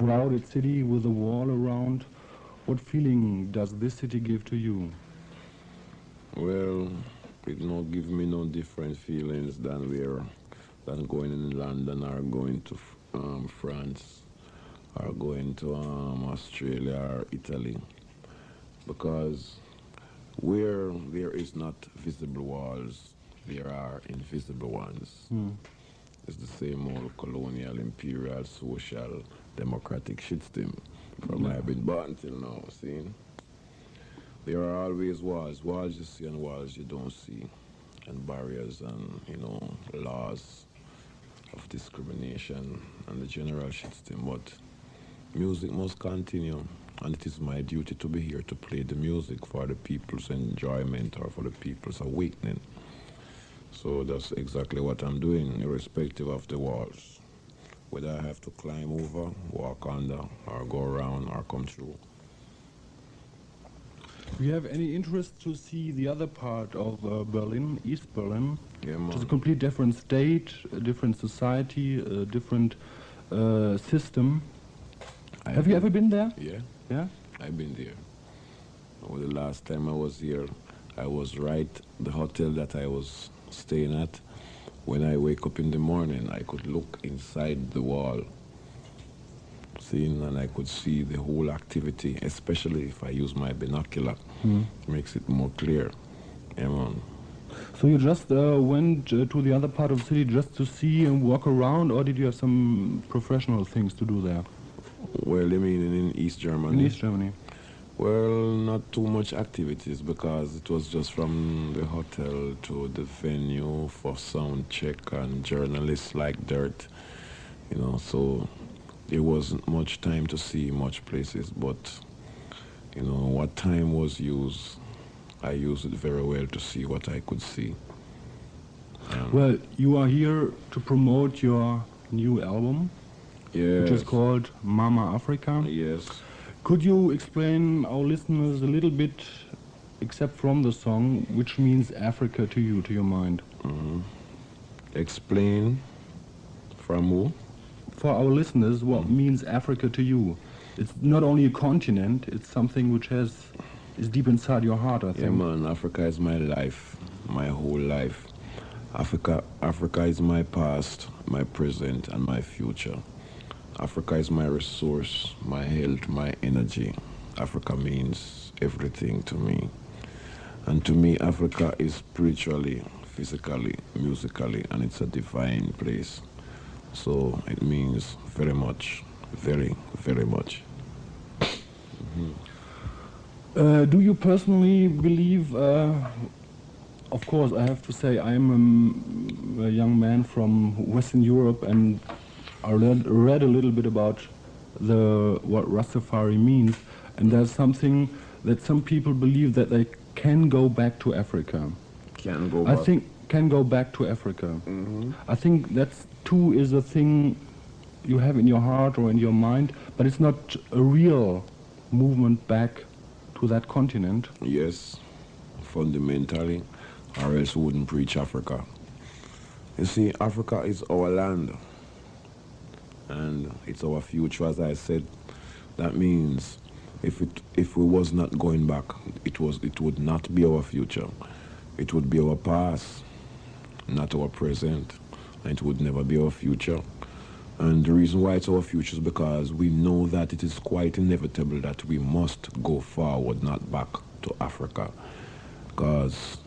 crowded city with a wall around. What feeling does this city give to you? Well, it not give me no different feelings than going in London or going to France or going to Australia or Italy, because where there is not visible walls, there are invisible ones. Hmm. It's the same old colonial, imperial, social, democratic shit system from Yeah. I've been born till now. See, there are always walls, walls you see and walls you don't see, and barriers and laws of discrimination and the general shit system. But music must continue, and it is my duty to be here to play the music for the people's enjoyment or for the people's awakening. So that's exactly what I'm doing, irrespective of the walls. Whether I have to climb over, walk under, or go around, or come through. Do you have any interest to see the other part of Berlin, East Berlin? Yeah, Which is a man. complete different state, a different society, a different system. Have you ever been there? Yeah, Yeah? I've been there. Well, the last time I was here, I was right the hotel that I was staying at. When I wake up in the morning, I could look inside the wall, seeing, and I could see the whole activity, especially if I use my binocular. Hmm. Makes it more clear. Yeah, man. So you just went to the other part of the city just to see and walk around, or did you have some professional things to do there Well, you mean in East in Germany? East Germany? Well, not too much activities because it was just from the hotel to the venue for sound check and journalists like dirt, so there wasn't much time to see much places, but what time was used, I used it very well to see what I could see. Well, you are here to promote your new album, which is Yes, called Mama Africa. yes. Could you explain our listeners a little bit, except from the song, which means Africa to you, to your mind? Explain from who? For our listeners, what means Africa to you? It's not only a continent, it's something which is deep inside your heart, I Yeah, think. man, Africa is my life, my whole life. Africa is my past, my present, and my future. Africa is my resource, my health, my energy. Africa means everything to me. And to me, Africa is spiritually, physically, musically, and it's a divine place. So it means very much, very, very much. Do you personally believe, of course, I have to say, I'm a young man from Western Europe, and I read a little bit about what Rastafari means, and there's something that some people believe that they can go back to Africa. Can go I back. think can go back to Africa. Hmm. I think that's too is a thing you have in your heart or in your mind, but it's not a real movement back to that continent. Yes, fundamentally, or else we wouldn't preach Africa. You see, Africa is our land, and it's our future, as I said. That means if we was not going back, it would not be our future. It would be our past, not our present, and it would never be our future. And the reason why it's our future is because we know that it is quite inevitable that we must go forward, not back to Africa. Because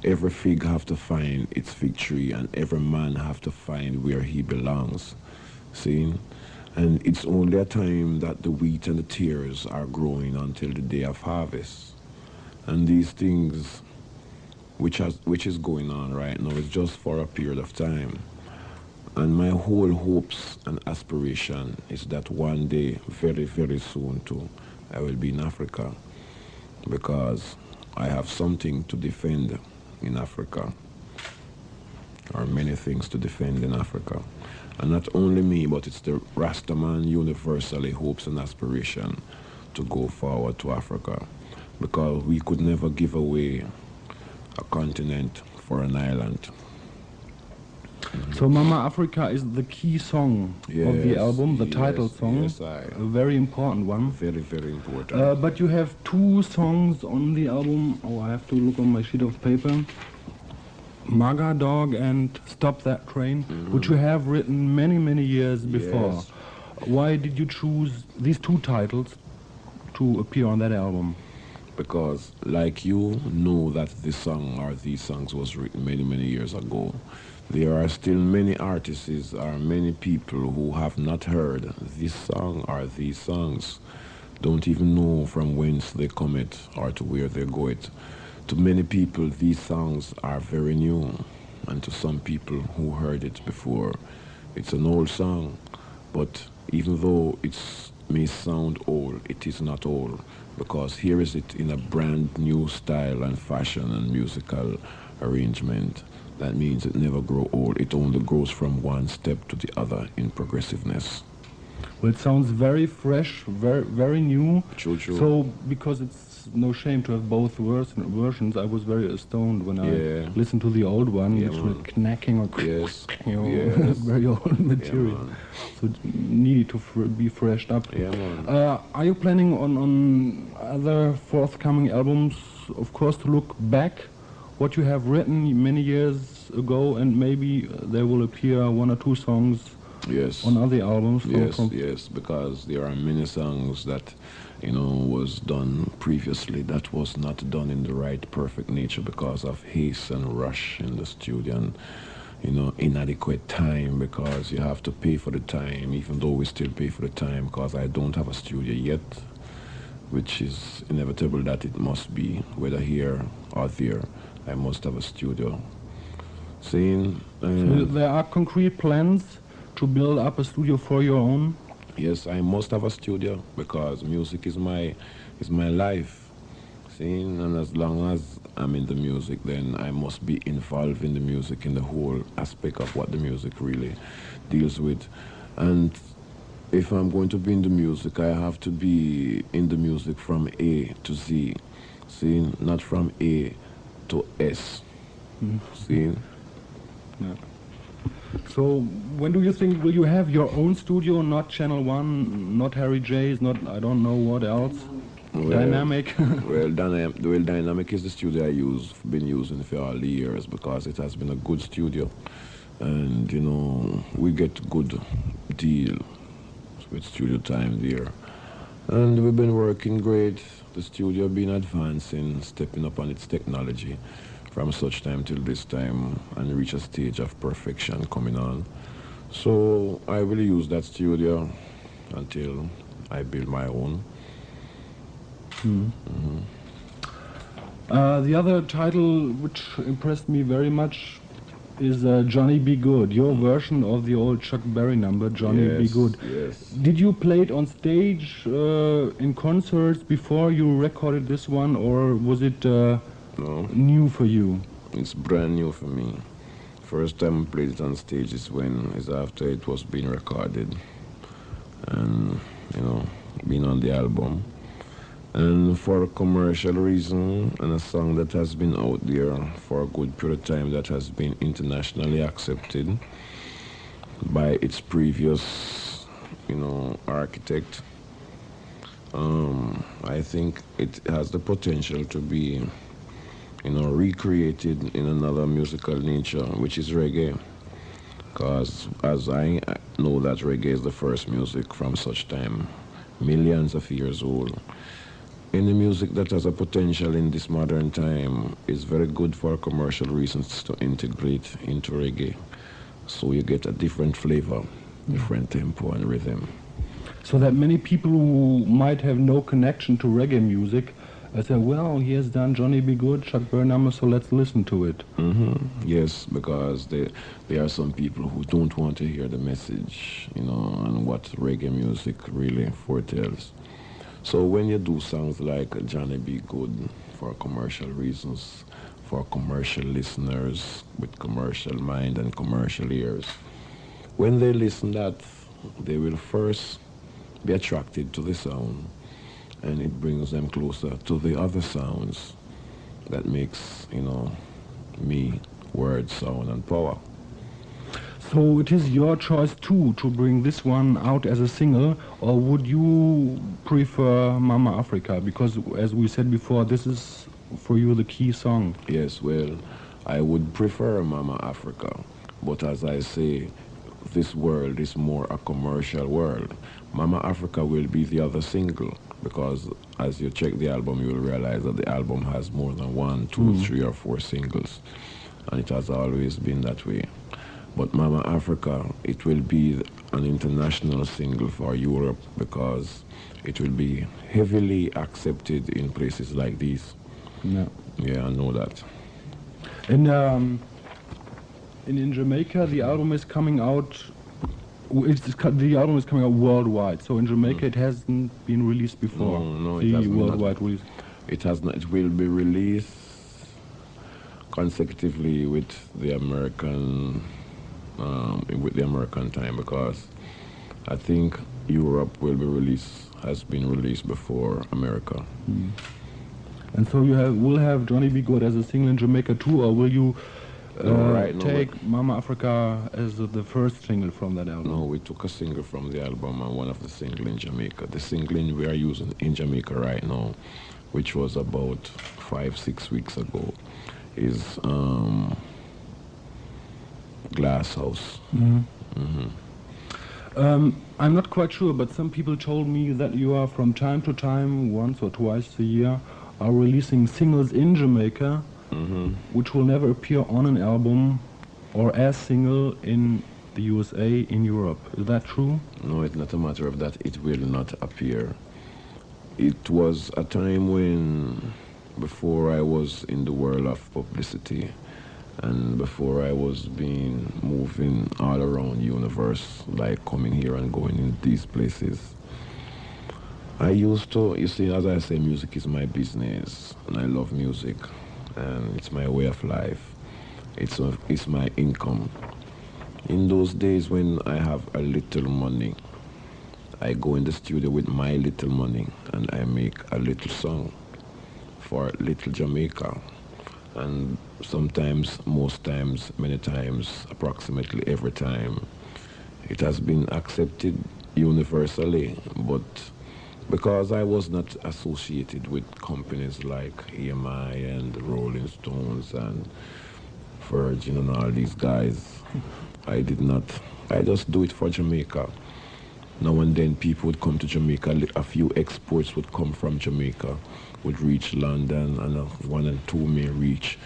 every fig have to find its fig tree, and every man have to find where he belongs. See? And it's only a time that the wheat and the tares are growing until the day of harvest. And these things which is going on right now is just for a period of time. And my whole hopes and aspiration is that one day, very, very soon too, I will be in Africa, because I have something to defend in Africa, or many things to defend in Africa. And not only me, but it's the Rastaman universally hopes and aspiration to go forward to Africa, because we could never give away a continent for an island. So Mama Africa is the key song of the album, the title song, Yes, a very important one. Very, very important. But you have two songs on the album. Oh, I have to look on my sheet of paper. Maga Dog and Stop That Train, which you have written many, many years before. Yes. Why did you choose these two titles to appear on that album? Because, like you know that this song or these songs was written many, many years ago, there are still many artists or many people who have not heard this song or these songs, don't even know from whence they come it or to where they go it. To many people, these songs are very new, and to some people who heard it before, it's an old song. But even though it may sound old, it is not old, because here is it in a brand new style and fashion and musical arrangement. That means it never grows old. It only grows from one step to the other in progressiveness. Well, it sounds very fresh, very, very new. True. So, because it's no shame to have both versions, I was very astonished when I listened to the old one, which was knacking or Yes. very old material. So it needed to be freshed up. Yeah, man. Are you planning on other forthcoming albums, of course, to look back what you have written many years ago, and maybe there will appear one or two songs on other albums? Yes, because there are many songs that, was done previously that was not done in the right perfect nature because of haste and rush in the studio and, inadequate time, because you have to pay for the time, even though we still pay for the time, because I don't have a studio yet, which is inevitable that it must be, whether here or there, I must have a studio. So there are concrete plans to build up a studio for your own? Yes, I must have a studio because music is my life. See, and as long as I'm in the music, then I must be involved in the music, in the whole aspect of what the music really deals with. And if I'm going to be in the music, I have to be in the music from A to Z. See, not from A to S. See? Yeah. So when do you think will you have your own studio, not Channel 1, not Harry J's, not I don't know what else? Dynamic? Dynamic is the studio been using for all the years because it has been a good studio. And, we get good deal with studio time there. And we've been working great. The studio been advancing, stepping up on its technology from such time till this time and reach a stage of perfection coming on. So I will use that studio until I build my own. The other title which impressed me very much is Johnny Be Good, your version of the old Chuck Berry number, Johnny Be Good. Yes. Did you play it on stage in concerts before you recorded this one, or was it No, new for you? it's brand new for me. First time I played it on stage is after it was being recorded and, being on the album. And for a commercial reason, and a song that has been out there for a good period of time, that has been internationally accepted by its previous, architect. I think it has the potential to be, recreated in another musical nature, which is reggae. Because as I know that reggae is the first music from such time, millions of years old. Any music that has a potential in this modern time is very good for commercial reasons to integrate into reggae. So you get a different flavor, different tempo and rhythm. So that many people who might have no connection to reggae music say, well, he has done Johnny Be Good, Chuck Berry number, so let's listen to it. Yes, because there are some people who don't want to hear the message, and what reggae music really foretells. So when you do songs like Johnny Be Good for commercial reasons, for commercial listeners with commercial mind and commercial ears, when they listen that, they will first be attracted to the sound, and it brings them closer to the other sounds that makes, me, word, sound, and power. So it is your choice too to bring this one out as a single, or would you prefer Mama Africa? Because as we said before, this is for you the key song. Yes, well, I would prefer Mama Africa, but as I say, this world is more a commercial world. Mama Africa will be the other single because as you check the album, you will realize that the album has more than one, two, three, or four singles, and it has always been that way. But Mama Africa, it will be an international single for Europe because it will be heavily accepted in places like these. Yeah. Yeah, I know that. And in Jamaica, the album is coming out. The album is coming out worldwide. So in Jamaica, it hasn't been released before. No, it the has not. worldwide release. It has not. It will be released consecutively with the American time because I think Europe has been released before America. And so you will have Johnny B. Good as a single in Jamaica too, or will you right now, take Mama Africa as the first single from that album? No, we took a single from the album and one of the single in Jamaica. The single we are using in Jamaica right now, which was about 5-6 weeks ago, is Glass House. I'm not quite sure, but some people told me that you are from time to time, once or twice a year, are releasing singles in Jamaica, which will never appear on an album or as single in the USA, in Europe. Is that true? No, it's not a matter of that. It will not appear. It was a time when, before I was in the world of publicity, and before I was moving all around universe, like coming here and going in these places, I used to, you see, as I say, music is my business, and I love music, and it's my way of life. It's my income. In those days when I have a little money, I go in the studio with my little money, and I make a little song for Little Jamaica. And sometimes, most times, many times, approximately every time, it has been accepted universally, but because I was not associated with companies like EMI and the Rolling Stones and Virgin and all these guys, I just do it for Jamaica. Now and then people would come to Jamaica, a few exports would come from Jamaica, would reach London, and one and two may reach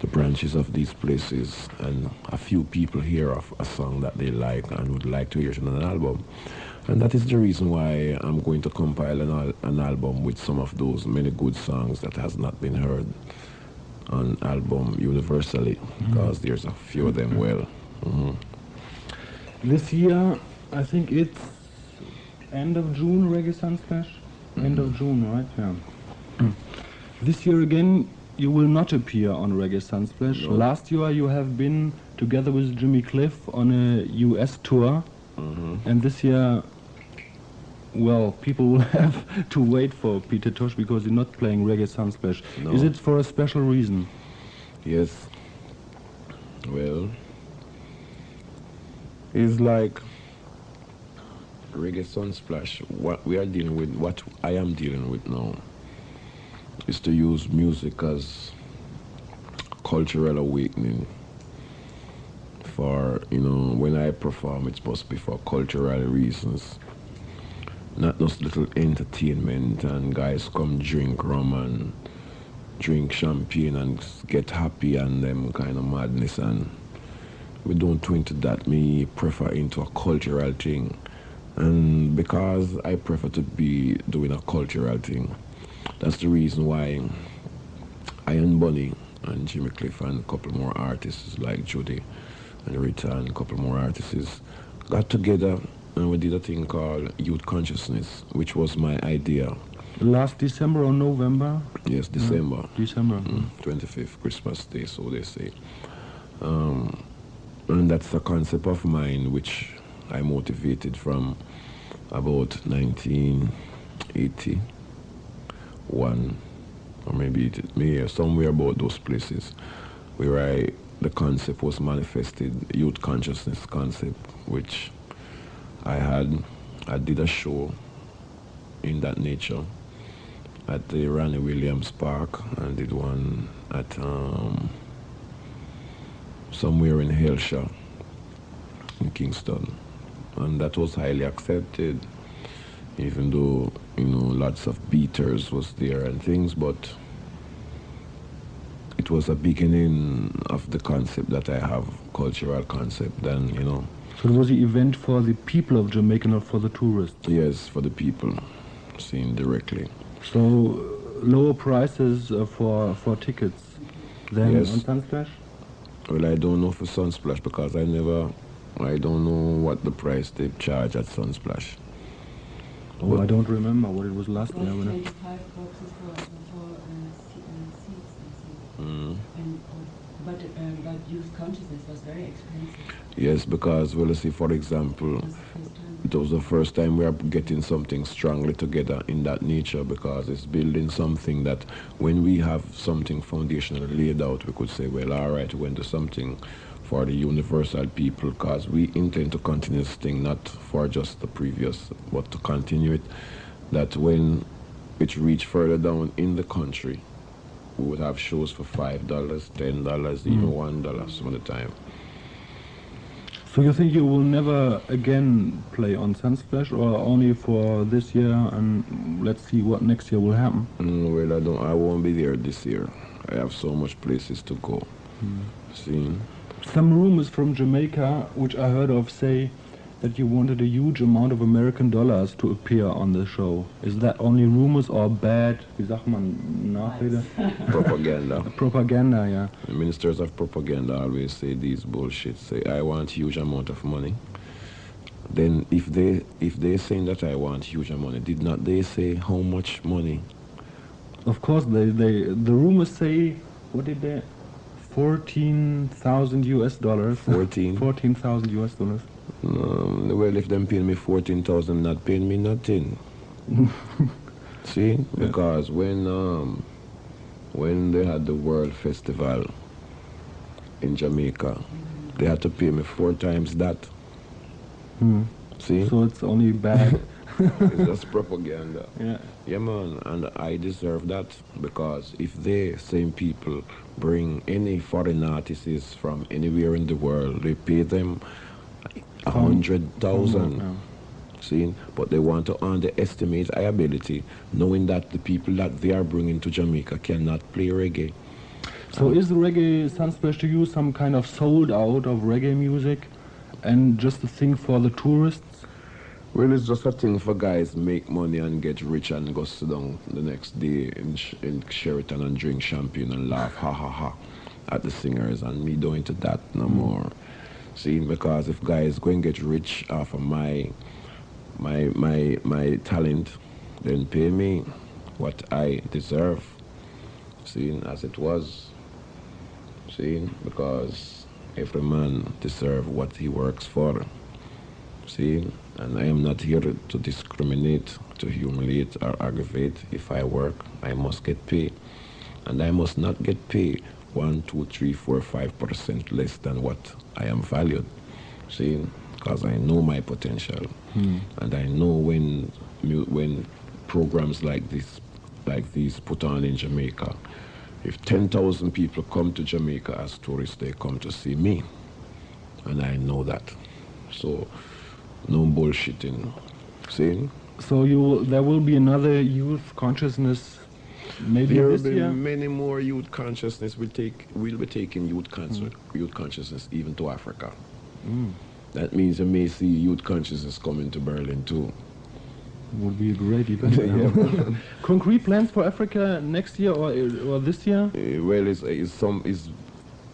the branches of these places, and a few people hear of a song that they like and would like to hear it on an album. And that is the reason why I'm going to compile an album with some of those many good songs that has not been heard on album universally, because there's a few of them well. This year, I think it's end of June, Reggae Sunsplash? End of June, right? Yeah. This year again, you will not appear on Reggae Sunsplash. No. Last year you have been together with Jimmy Cliff on a US tour. And this year, well, people will have to wait for Peter Tosh because you're not playing Reggae Sunsplash. No. Is it for a special reason? Yes. Well, it's like Reggae Sunsplash. What we are dealing with, what I am dealing with now, is to use music as cultural awakening. For, when I perform, it's supposed to be for cultural reasons. Not just little entertainment and guys come drink rum and drink champagne and get happy and them kind of madness, and we don't do into that. Me prefer into a cultural thing, and because I prefer to be doing a cultural thing, that's the reason why Iron Bunny and Jimmy Cliff and a couple more artists like Judy and Rita and a couple more artists got together and we did a thing called Youth Consciousness, which was my idea. Last December or November? Yes, December. December. 25th, Christmas Day, so they say. And that's a concept of mine which I motivated from about 1981, or maybe somewhere about those places, where I the concept was manifested, youth consciousness concept, which I did a show in that nature at the Ronnie Williams Park, and did one at somewhere in Hillshire in Kingston, and that was highly accepted, even though lots of beaters was there and things, but it was a beginning of the concept that I have, cultural concept. Then So it was the event for the people of Jamaica, not for the tourists. yes, for the people, seen directly. So lower prices for tickets than Yes. on Sunsplash? Well, I don't know for Sunsplash because I don't know what the price they charge at Sunsplash. Oh, But- I don't remember what it was last It year. was When 25 boxes for seats, I think. Mm. But youth consciousness was very expensive. Yes, because, well, see, for example, It was the first time. it was the first time we are getting something strongly together in that nature, because it's building something that when we have something foundational laid out, we could say, well, all right, we're going to do something for the universal people, because we intend to continue this thing not for just the previous, but to continue it, that when it reached further down in the country, we would have shows for $5, $10, even $1 some of the time. So you think you will never again play on Sunsplash, or only for this year, and let's see what next year will happen? Well, I won't be there this year. I have so much places to go. See? Some rumors from Jamaica, which I heard of, say that you wanted a huge amount of American dollars to appear on the show. Is that only rumors or bad, wie sagt man, Nachrede? Propaganda. Propaganda, yeah. The ministers of propaganda always say these bullshit. Say, I want huge amount of money. Then if they saying that I want huge amount money, did not they say how much money? Of course, the rumors say, what did they? 14,000 US dollars. 14? 14,000 US dollars. Well, if them paying me 14,000, not paying me nothing. See, because when they had the World Festival in Jamaica, they had to pay me 4 times that. See, So it's only bad. it's just propaganda. Yeah. Yeah, man, and I deserve that, because if they same people bring any foreign artists from anywhere in the world, they pay them 100,000. Yeah. See, but they want to underestimate our ability, knowing that the people that they are bringing to Jamaica cannot play reggae. So is the Reggae Sunsplash to you some kind of sold out of reggae music, and just a thing for the tourists? Well, it's just a thing for guys make money and get rich and go sit down the next day in Sheraton and drink champagne and laugh, ha ha ha, at the singers, and me don't into that no more. See, because if guys go and get rich off of my talent, then pay me what I deserve. See, as it was. See, because every man deserves what he works for. See, and I am not here to discriminate, to humiliate or aggravate. If I work, I must get paid. And I must not get paid 1, 2, 3, 4, 5% less than what I am valued. See, because I know my potential. And I know when programs like these put on in Jamaica, if 10,000 people come to Jamaica as tourists, they come to see me. And I know that. So, no bullshitting. See? So there will be another youth consciousness maybe There will this be year? many more youth consciousness. We'll be taking youth consciousness even to Africa. That means you may see youth consciousness coming to Berlin too. Would be a great event. Yeah. Concrete plans for Africa next year or this year? Well,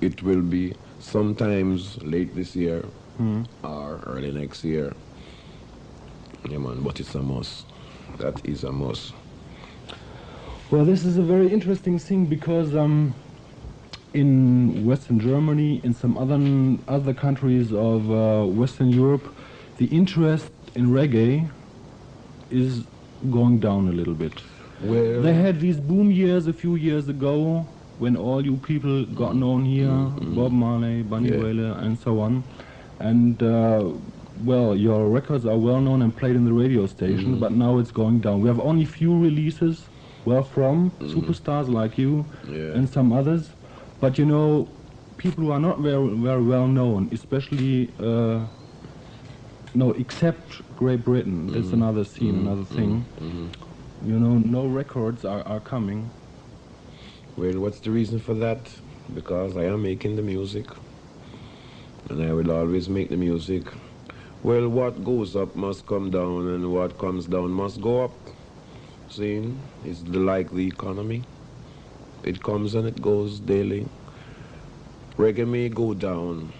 it will be sometimes late this year or early next year. Yeah, man, but it's a must. That is a must. Well, this is a very interesting thing because in Western Germany, in some other countries of Western Europe, the interest in reggae is going down a little bit. Well, They had these boom years a few years ago, when all you people got known here, Bob Marley, Bunny Yeah. Wailer, and so on. And well, your records are well known and played in the radio station, but now it's going down. We have only few releases, well, from superstars like you Yeah. and some others. But you know, people who are not very well known, especially no, except Great Britain. That's another scene, another thing. You know, no records are coming. Well, what's the reason for that? Because I am making the music, and I will always make the music. Well, what goes up must come down, and what comes down must go up. See, it's like the economy. It comes and it goes daily. Reggae may go down,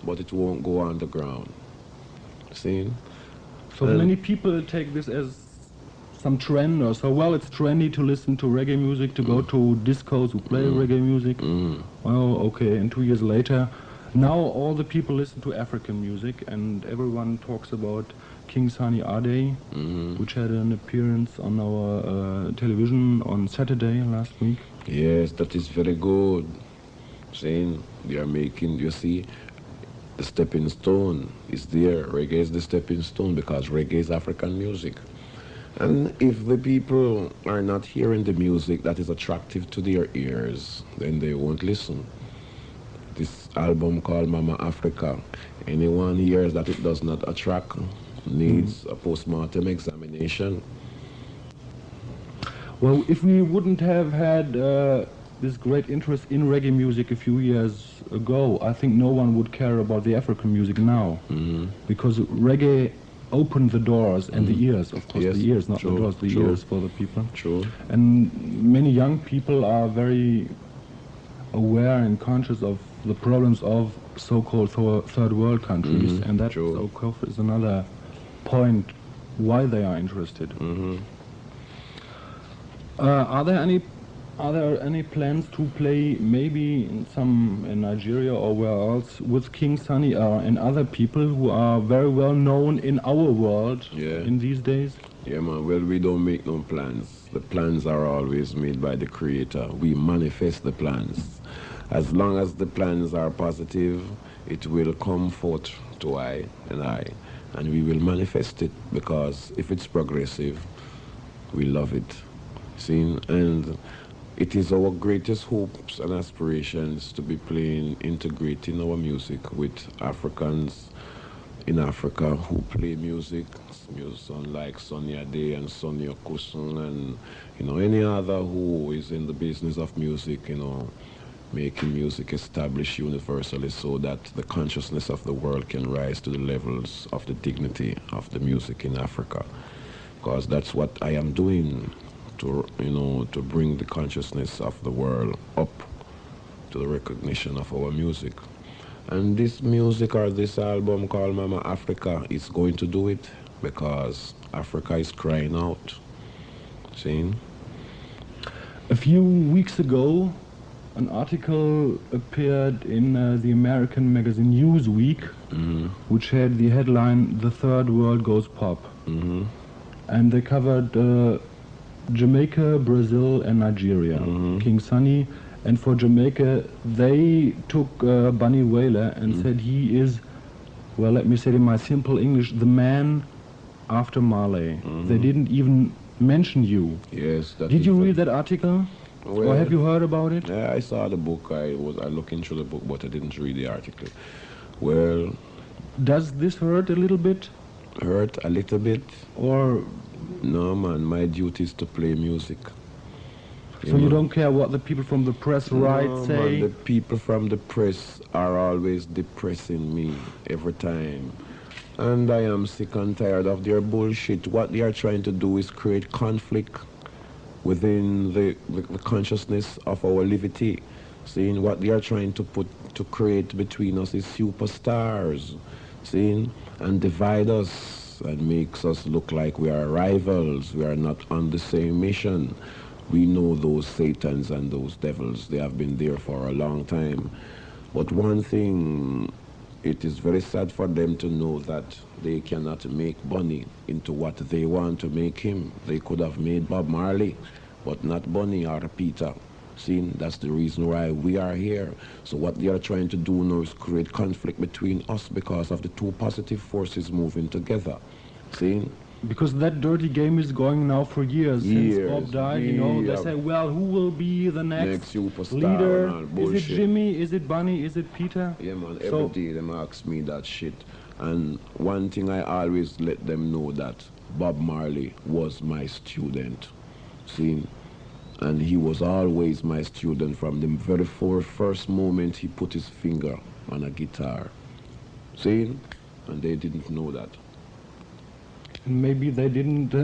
but it won't go underground. See? So many people take this as some trend or so. Well, it's trendy to listen to reggae music, to go to discos who play reggae music. Well, okay, and 2 years later, now all the people listen to African music, and everyone talks about King Sunny Ade, which had an appearance on our television on Saturday last week. Yes, that is very good. Saying they are making, you see, the stepping stone is there. Reggae is the stepping stone because reggae is African music. And if the people are not hearing the music that is attractive to their ears, then they won't listen. This album called Mama Africa, anyone hears that it does not attract needs a post-mortem examination. Well, if we wouldn't have had this great interest in reggae music a few years ago, I think no one would care about the African music now. Because reggae opened the doors and the ears, of course, Yes, the ears, not true, the doors, the true. ears for the people. True. And many young people are very aware and conscious of the problems of so-called third world countries, and that True. of course is another point why they are interested. Are there any plans to play maybe in Nigeria or where else with King Sunny and other people who are very well known in our world Yeah. in these days? Yeah, man. Well, we don't make no plans. The plans are always made by the Creator. We manifest the plans. As long as the plans are positive, it will come forth to I, and we will manifest it because if it's progressive, we love it. See, and it is our greatest hopes and aspirations to be integrating our music with Africans in Africa who play music like Sonia Day and Sonia Kusun and any other who is in the business of music, making music established universally so that the consciousness of the world can rise to the levels of the dignity of the music in Africa. Because that's what I am doing to bring the consciousness of the world up to the recognition of our music. And this music or this album called Mama Africa is going to do it because Africa is crying out. See? A few weeks ago, an article appeared in the American magazine Newsweek, which had the headline, "The Third World Goes Pop." And they covered Jamaica, Brazil, and Nigeria. King Sunny. And for Jamaica, they took Bunny Wailer and said he is, well, let me say it in my simple English, the man after Marley. They didn't even mention you. Yes. Did you read that article? Well, Or have you heard about it? Yeah, I saw the book. I looking through the book, but I didn't read the article. Well, Does this hurt a little bit? hurt a little bit. Or No, man. My duty is to play music. so you don't care what the people from the press write, No, say? man, the people from the press are always depressing me every time. And I am sick and tired of their bullshit. What they are trying to do is create conflict within the consciousness of our livity. Seeing what they are trying to create between us is superstars. Seeing and divide us and makes us look like we are rivals. We are not on the same mission. We know those satans and those devils. They have been there for a long time. But one thing, it is very sad for them to know that they cannot make Bunny into what they want to make him. They could have made Bob Marley, but not Bunny or Peter. See, that's the reason why we are here. So what they are trying to do now is create conflict between us because of the two positive forces moving together. See? Because that dirty game is going now for years. Since Bob died, you know, they say, well, who will be the next superstar leader? and all Is it bullshit. Jimmy? Is it Bunny? Is it Peter? Yeah, man, So- every day them ask me that shit. And one thing I always let them know that Bob Marley was my student. See? And he was always my student from the very first moment he put his finger on a guitar. See? And they didn't know that. Maybe they didn't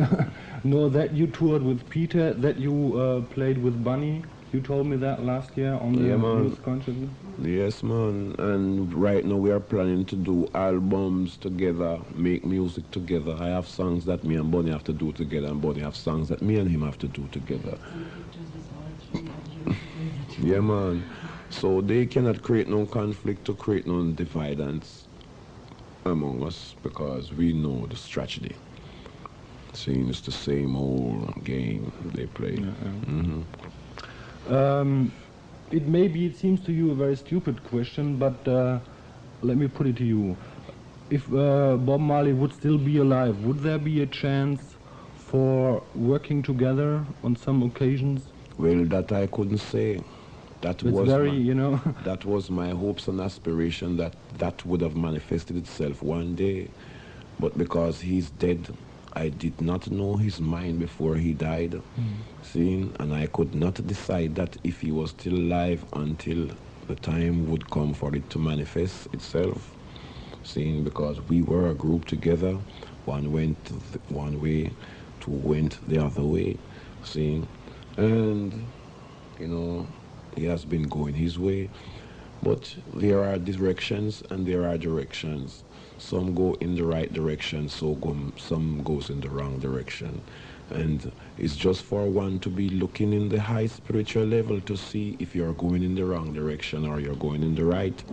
know that you toured with Peter, that you played with Bunny. You told me that last year on the Yeah, man. youth concert. Yes, man. And right now we are planning to do albums together, make music together. I have songs that me and Bunny have to do together, and Bunny have songs that me and him have to do together. Some pictures with all three of you together. Yeah, man. So they cannot create no conflict to create no dividance among us because we know the strategy. Seeing it's the same old game they play. It seems to you a very stupid question, but let me put it to you. If Bob Marley would still be alive, would there be a chance for working together on some occasions? Well, that I couldn't say. That It's was very, my, you know. that was my hopes and aspiration that would have manifested itself one day. But because he's dead, I did not know his mind before he died. See, and I could not decide that if he was still alive until the time would come for it to manifest itself. Seeing because we were a group together, one went one way, two went the other way. Seeing, and you know, he has been going his way. But there are directions and there are directions. Some go in the right direction, some goes in the wrong direction. And it's just for one to be looking in the high spiritual level to see if you're going in the wrong direction or you're going in the right.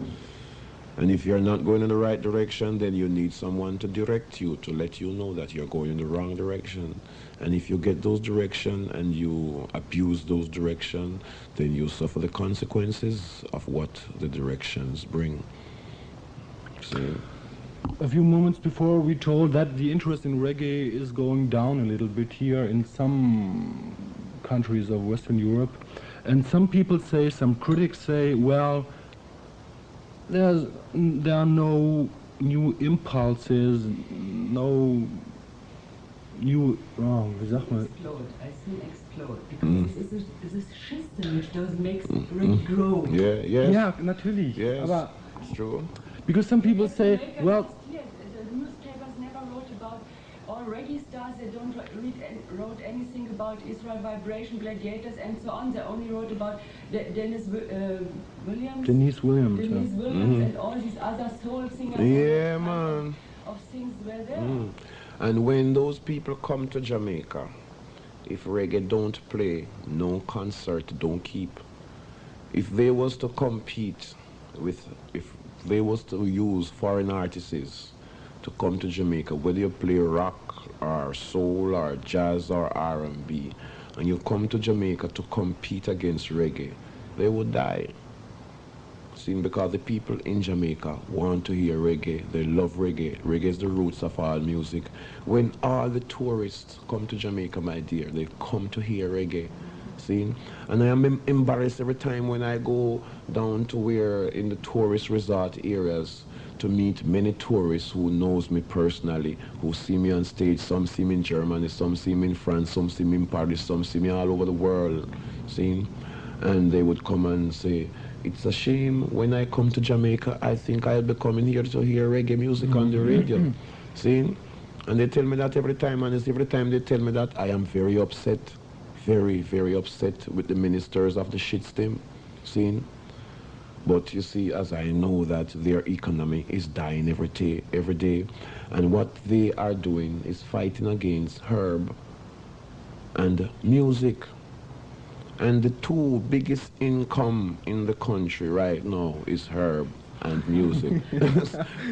And if you're not going in the right direction, then you need someone to direct you, to let you know that you're going in the wrong direction. And if you get those directions and you abuse those directions, then you suffer the consequences of what the directions bring. See? A few moments before we told that the interest in reggae is going down a little bit here in some countries of Western Europe. And some people say, some critics say, well, there are no new impulses, no new, wie sagt man? Explode. I still explode. Because this is system which does makes reggae grow. Yeah, yes. Ja, natürlich. Yes, Aber it's true. because some people say, Jamaica well, was clear. The newspapers never wrote about all reggae stars. They don't wrote anything about Israel Vibration, Gladiators, and so on. They only wrote about Dennis Williams. Denise Williams. Denise yeah. Williams and all these other soul singers. Yeah, all man. kinds Of things were there. And when those people come to Jamaica, if reggae don't play, no concert don't keep. If they was to compete with, if they was to use foreign artists to come to Jamaica, whether you play rock or soul or jazz or R&B, and you come to Jamaica to compete against reggae, they would die. See, because the people in Jamaica want to hear reggae, they love reggae. Reggae is the roots of all music. When all the tourists come to Jamaica, my dear, they come to hear reggae. See? And I am embarrassed every time when I go down to where in the tourist resort areas to meet many tourists who knows me personally, who see me on stage. Some see me in Germany, some see me in France, some see me in Paris, some see me all over the world. See? And they would come and say, it's a shame when I come to Jamaica, I think I'll be coming here to hear reggae music on the radio. See? And they tell me that every time, and it's every time they tell me that, I am very upset. Very, very upset with the ministers of the shit stem. See? But you see, as I know that their economy is dying every day, and what they are doing is fighting against herb and music. And the two biggest income in the country right now is herb and music.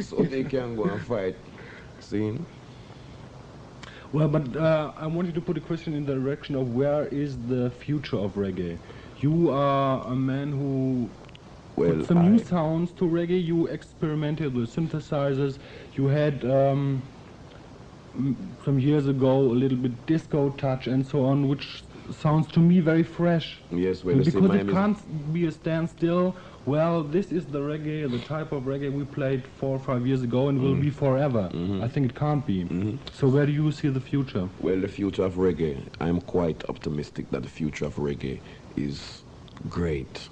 So they can go and fight. See? Well, but I wanted to put a question in the direction of where is the future of reggae? You are a man who Well, put some new sounds to reggae. You experimented with synthesizers. You had some years ago a little bit disco touch and so on, which sounds to me very fresh. yes, well, you see, Because it can't be a standstill. Well, this is the reggae, the type of reggae we played 4 or 5 years ago and will be forever. I think it can't be. So where do you see the future? Well, the future of reggae, I'm quite optimistic that the future of reggae is great.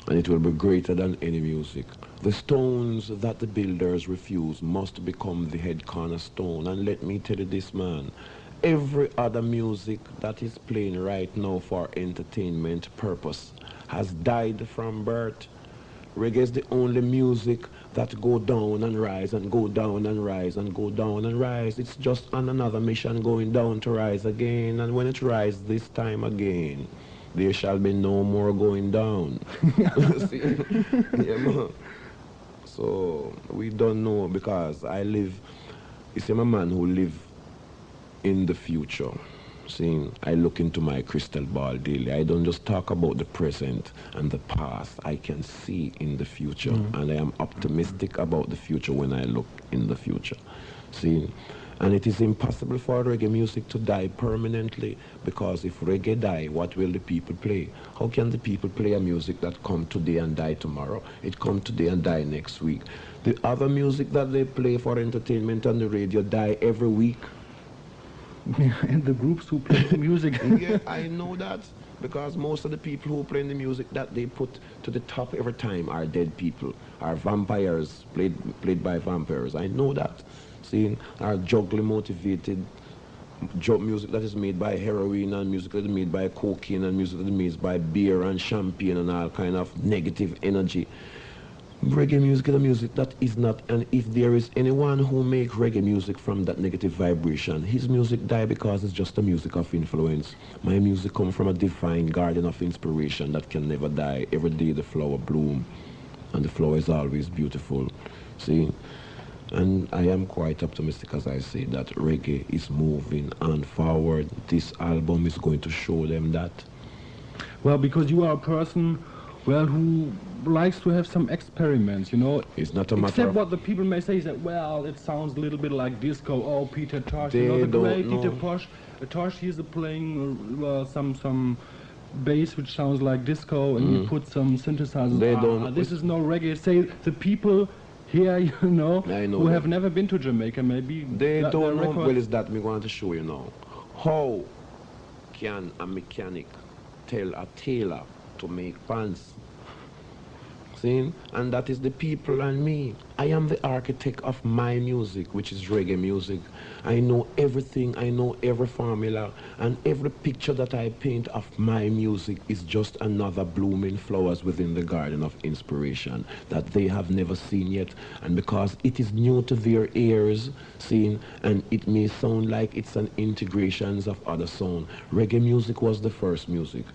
And it will be greater than any music. The stones that the builders refuse must become the head cornerstone. And let me tell you this, man. Every other music that is playing right now for entertainment purpose has died from birth. Reggae is the only music that go down and rise and go down and rise and go down and rise. It's just on another mission going down to rise again. And when it rises this time again, there shall be no more going down. See? Yeah, man. So we don't know because I live, you see, I'm a man who live in the future. See, I look into my crystal ball daily. I don't just talk about the present and the past. I can see in the future, and I am optimistic about the future when I look in the future. See, and it is impossible for reggae music to die permanently because if reggae die, what will the people play? How can the people play a music that come today and die tomorrow? It come today and die next week. The other music that they play for entertainment on the radio die every week. And the groups who play the music. Yeah, I know that because most of the people who play the music that they put to the top every time are dead people, are vampires, played by vampires. I know that. See, are juggling motivated music that is made by heroin and music that is made by cocaine and music that is made by beer and champagne and all kind of negative energy. Reggae music is a music that is not, and if there is anyone who make reggae music from that negative vibration, his music die because it's just a music of influence. My music come from a divine garden of inspiration that can never die. Every day the flower bloom, and the flower is always beautiful. See? And I am quite optimistic as I say that reggae is moving on forward. This album is going to show them that. Well, because you are a person, well, who likes to have some experiments, you know. It's not a matter Except of... what the people may say is that, well, it sounds a little bit like disco. Oh, Peter Tosh, They you know, the don't great know. Peter Tosh, he's playing some bass which sounds like disco, and you put some synthesizers. They don't- This is no reggae. Say the people here, you know, I know who that. have never been to Jamaica, maybe They that don't their know. record- Well, is that me going to show you now? How can a mechanic tell a tailor to make pants? See? And that is the people and me. I am the architect of my music, which is reggae music. I know everything, I know every formula, and every picture that I paint of my music is just another blooming flowers within the garden of inspiration that they have never seen yet. And because it is new to their ears, seen, and it may sound like it's an integrations of other sound. Reggae music was the first music.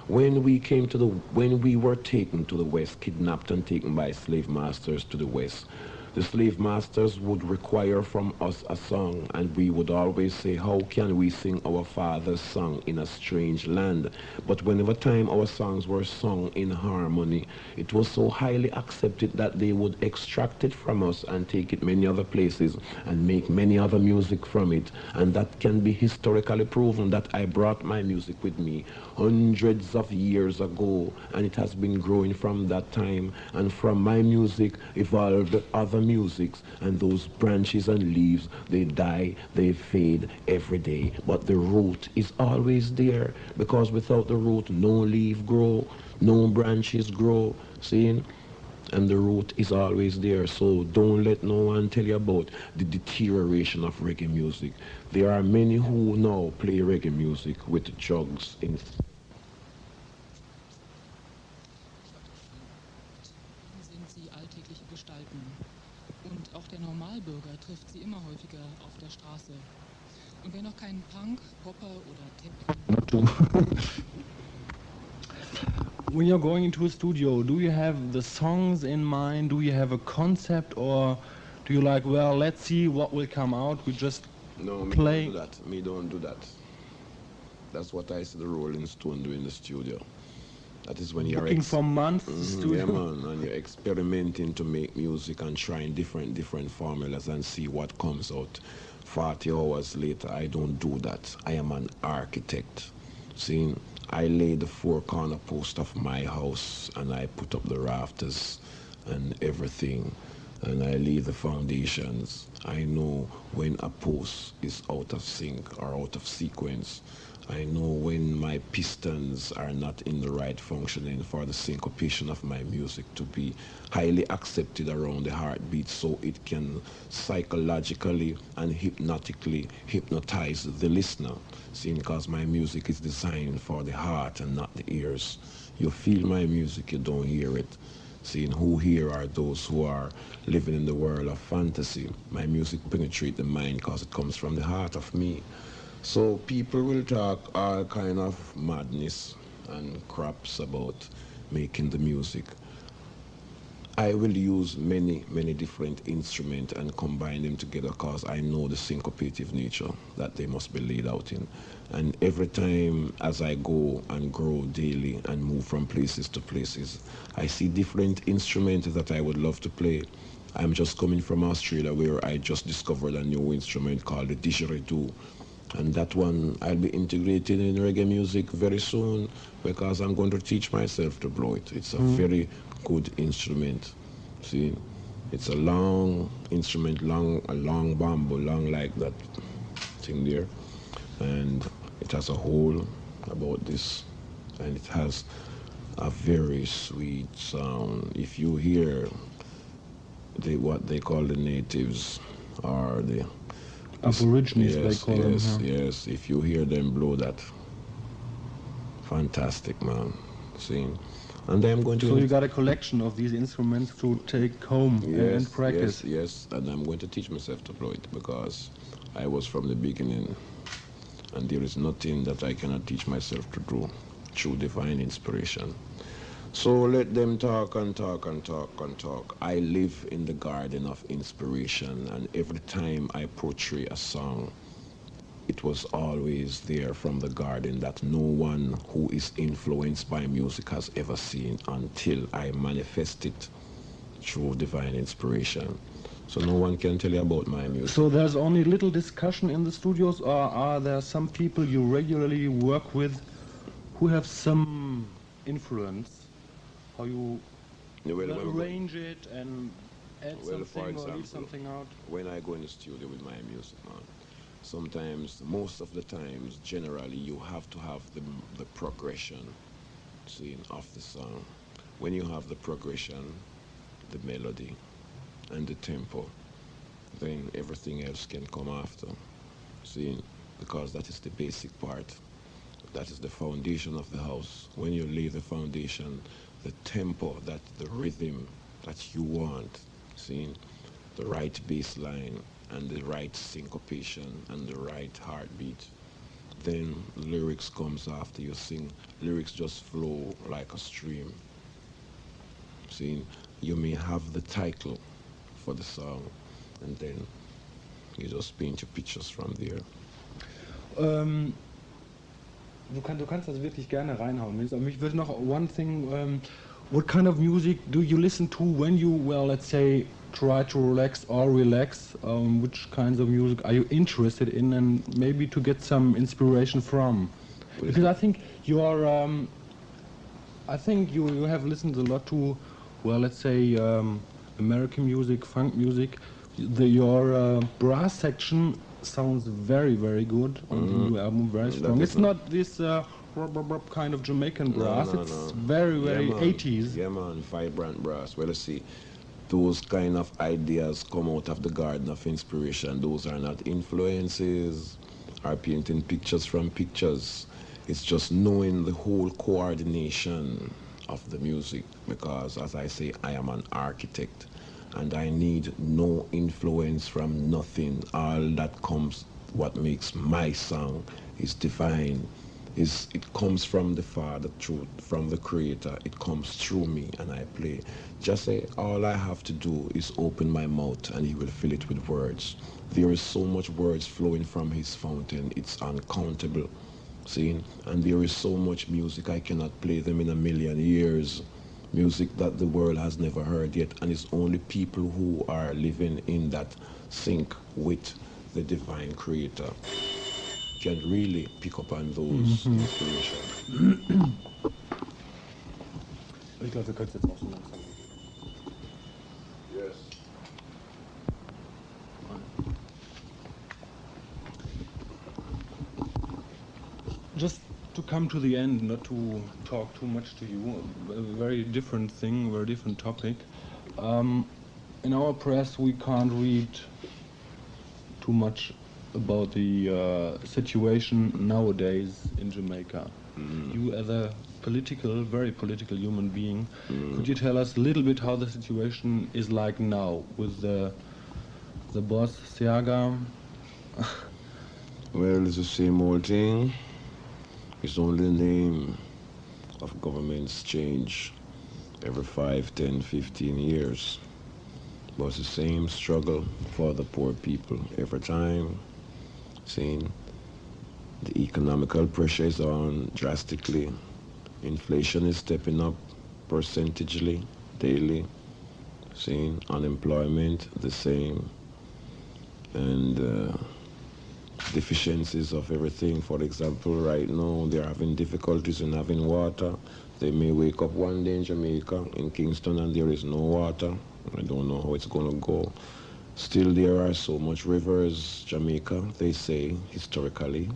When we were taken to the West, kidnapped and taken by slave masters to the West, the slave masters would require from us a song, and we would always say, how can we sing our father's song in a strange land? But whenever time our songs were sung in harmony, it was so highly accepted that they would extract it from us and take it many other places and make many other music from it. And that can be historically proven that I brought my music with me hundreds of years ago, and it has been growing from that time, and from my music evolved other musics, and those branches and leaves, they die, they fade every day, but the root is always there, because without the root no leaf grow, no branches grow, see? And the root is always there. So don't let no one tell you about the deterioration of reggae music. There are many who now play reggae music with drugs in. Sind sie alltägliche Gestalten. Und auch der Normalbürger trifft sie immer häufiger auf der Straße. Und wer noch keinen Punk, Popper oder Techno... When you're going into a studio, do you have the songs in mind? Do you have a concept, or do you like, well, let's see what will come out? We just No, me play. don't do that. Me don't do that. That's what I see the Rolling Stone do in the studio. That is when you're Booking for months Yeah, studio. man, and you're experimenting to make music and trying different formulas and see what comes out. 40 hours later, I don't do that. I am an architect. See, I lay the four corner post of my house and I put up the rafters and everything and I lay the foundations. I know when a post is out of sync or out of sequence. I know when my pistons are not in the right functioning for the syncopation of my music to be highly accepted around the heartbeat so it can psychologically and hypnotically hypnotize the listener. See, because my music is designed for the heart and not the ears. You feel my music, you don't hear it. Seeing who here are those who are living in the world of fantasy. My music penetrates the mind because it comes from the heart of me. So people will talk all kind of madness and craps about making the music. I will use many different instruments and combine them together because I know the syncopative nature that they must be laid out in. And every time as I go and grow daily and move from places to places, I see different instruments that I would love to play. I'm just coming from Australia where I just discovered a new instrument called the didgeridoo. And that one I'll be integrating in reggae music very soon because I'm going to teach myself to blow it. It's a very good instrument. See, it's a long instrument, a long bamboo, long like that thing there, and it has a hole about this, and it has a very sweet sound. If you hear what they call the natives or the Aborigines, they yes, call yes, them. Yeah. yes. If you hear them blow that, fantastic, man. See, and I'm going to. So you got a collection of these instruments to take home and Yes, practice. yes, and I'm going to teach myself to blow it because I was from the beginning, and there is nothing that I cannot teach myself to do through divine inspiration. So let them talk and talk and talk and talk. I live in the garden of inspiration, and every time I portray a song, it was always there from the garden that no one who is influenced by music has ever seen until I manifest it through divine inspiration. So no one can tell you about my music. So there's only little discussion in the studios, or are there some people you regularly work with who have some influence? How you arrange it and add well, for something or leave example, something out? when I go in the studio with my music, man, sometimes, most of the times, generally, you have to have the progression, see, of the song. When you have the progression, the melody, and the tempo, then everything else can come after. See, because that is the basic part. That is the foundation of the house. When you lay the foundation, the tempo, that the rhythm that you want, see, the right bass line and the right syncopation and the right heartbeat, then lyrics comes after you sing. Lyrics just flow like a stream. See, you may have the title for the song, and then you just paint your pictures from there. Du kannst das wirklich gerne reinhauen. Aber mich würde noch one thing, what kind of music do you listen to when you, well, let's say, try to relax or relax? Which kinds of music are you interested in and maybe to get some inspiration from? Because I think you are, I think you have listened a lot to, well, let's say, American music, funk music. Your brass section sounds very good on the new album, very strong. It's not this kind of Jamaican brass. No, It's no. very Yeah, man. 80s. Yeah, man, vibrant brass. Well, you see, those kind of ideas come out of the garden of inspiration. Those are not influences or painting pictures from pictures. It's just knowing the whole coordination of the music because, as I say, I am an architect and I need no influence from nothing. All that comes, what makes my song is divine. It comes from the Father, truth, from the Creator. It comes through me and I play. Just say, all I have to do is open my mouth and He will fill it with words. There is so much words flowing from His fountain, it's uncountable. See, and there is so much music I cannot play them in a million years. Music that the world has never heard yet, and it's only people who are living in that sync with the divine creator can really pick up on those inspirations. Ich glaube, wir können es jetzt auch so langsam. Yes. Just to come to the end, not to talk too much to you, a very different thing, very different topic. In our press, we can't read too much about the situation nowadays in Jamaica. You, as a very political human being, could you tell us a little bit how the situation is like now with the boss, Siaga? Well, it's the same old thing. It's only the name of governments change every 5, 10, 15 years. But it's the same struggle for the poor people every time. Seeing the economical pressure is on drastically. Inflation is stepping up percentagely, daily. Seeing unemployment the same. And deficiencies of everything. For example, right now they're having difficulties in having water. They may wake up one day in Jamaica, in Kingston, and there is no water. I don't know how it's going to go. Still, there are so much rivers. Jamaica, they say, historically,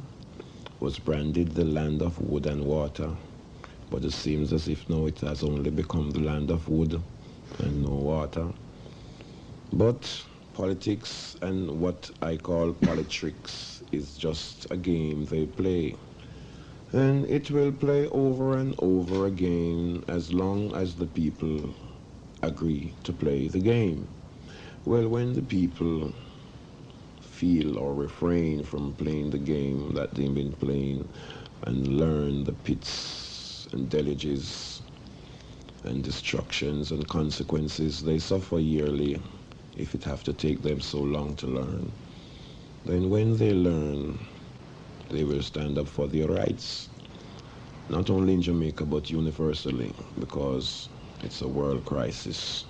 was branded the land of wood and water. But it seems as if now it has only become the land of wood and no water. But politics and what I call politics is just a game they play. And it will play over and over again as long as the people agree to play the game. Well, when the people feel or refrain from playing the game that they've been playing and learn the pits and deluges and destructions and consequences they suffer yearly, if it have to take them so long to learn, then when they learn, they will stand up for their rights, not only in Jamaica but universally, because it's a world crisis.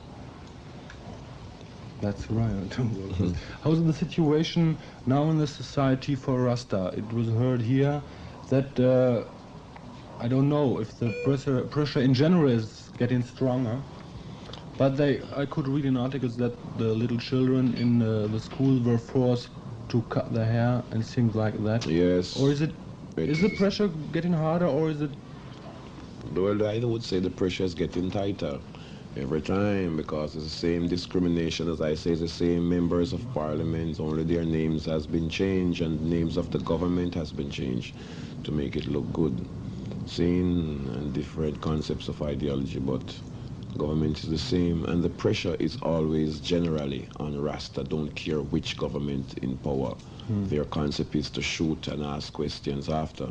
That's right. How's the situation now in the society for Rasta? It was heard here that I don't know if the pressure in general is getting stronger, but I could read in articles that the little children in the school were forced to cut their hair and things like that. Yes. Or is the pressure getting harder, or is it? Well, I would say the pressure is getting tighter every time, because it's the same discrimination, as I say, the same members of parliament, only their names has been changed and names of the government has been changed to make it look good. Same and different concepts of ideology, but government is the same, and the pressure is always generally on Rasta, don't care which government in power. Their concept is to shoot and ask questions after.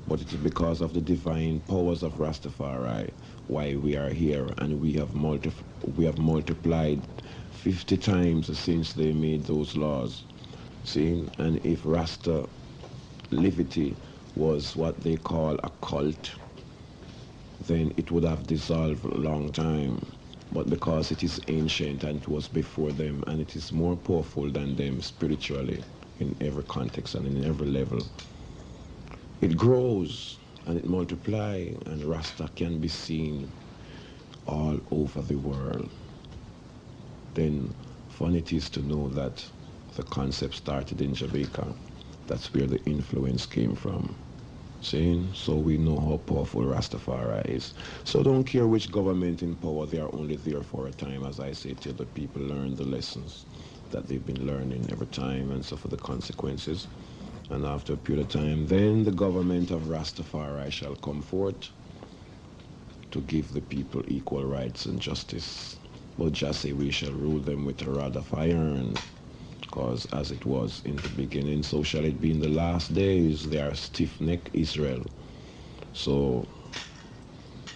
But it is because of the divine powers of Rastafari why we are here, and we have multiplied 50 times since they made those laws. See, and if Rasta livity was what they call a cult, then it would have dissolved a long time. But because it is ancient and it was before them, and it is more powerful than them spiritually in every context and in every level, it grows and it multiplies, and Rasta can be seen all over the world. Then fun it is to know that the concept started in Jamaica. That's where the influence came from. See? So we know how powerful Rastafari is. So don't care which government in power, they are only there for a time, as I say, till the people learn the lessons that they've been learning every time and suffer the consequences. And after a period of time, then the government of Rastafari shall come forth to give the people equal rights and justice. But just say we shall rule them with a rod of iron, because as it was in the beginning, so shall it be in the last days. They are stiff-necked Israel. So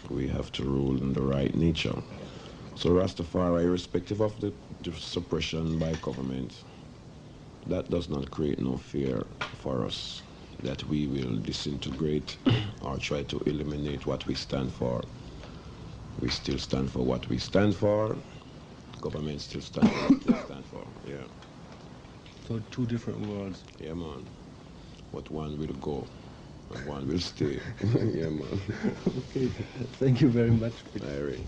we have to rule in the right nature. So Rastafari, irrespective of the suppression by government, that does not create no fear for us. that we will disintegrate or try to eliminate what we stand for. We still stand for what we stand for. Government still stand for what they stand for. Yeah. So two different worlds. Yeah, man. But one will go and one will stay. Yeah, man. Okay, thank you very much. Larry.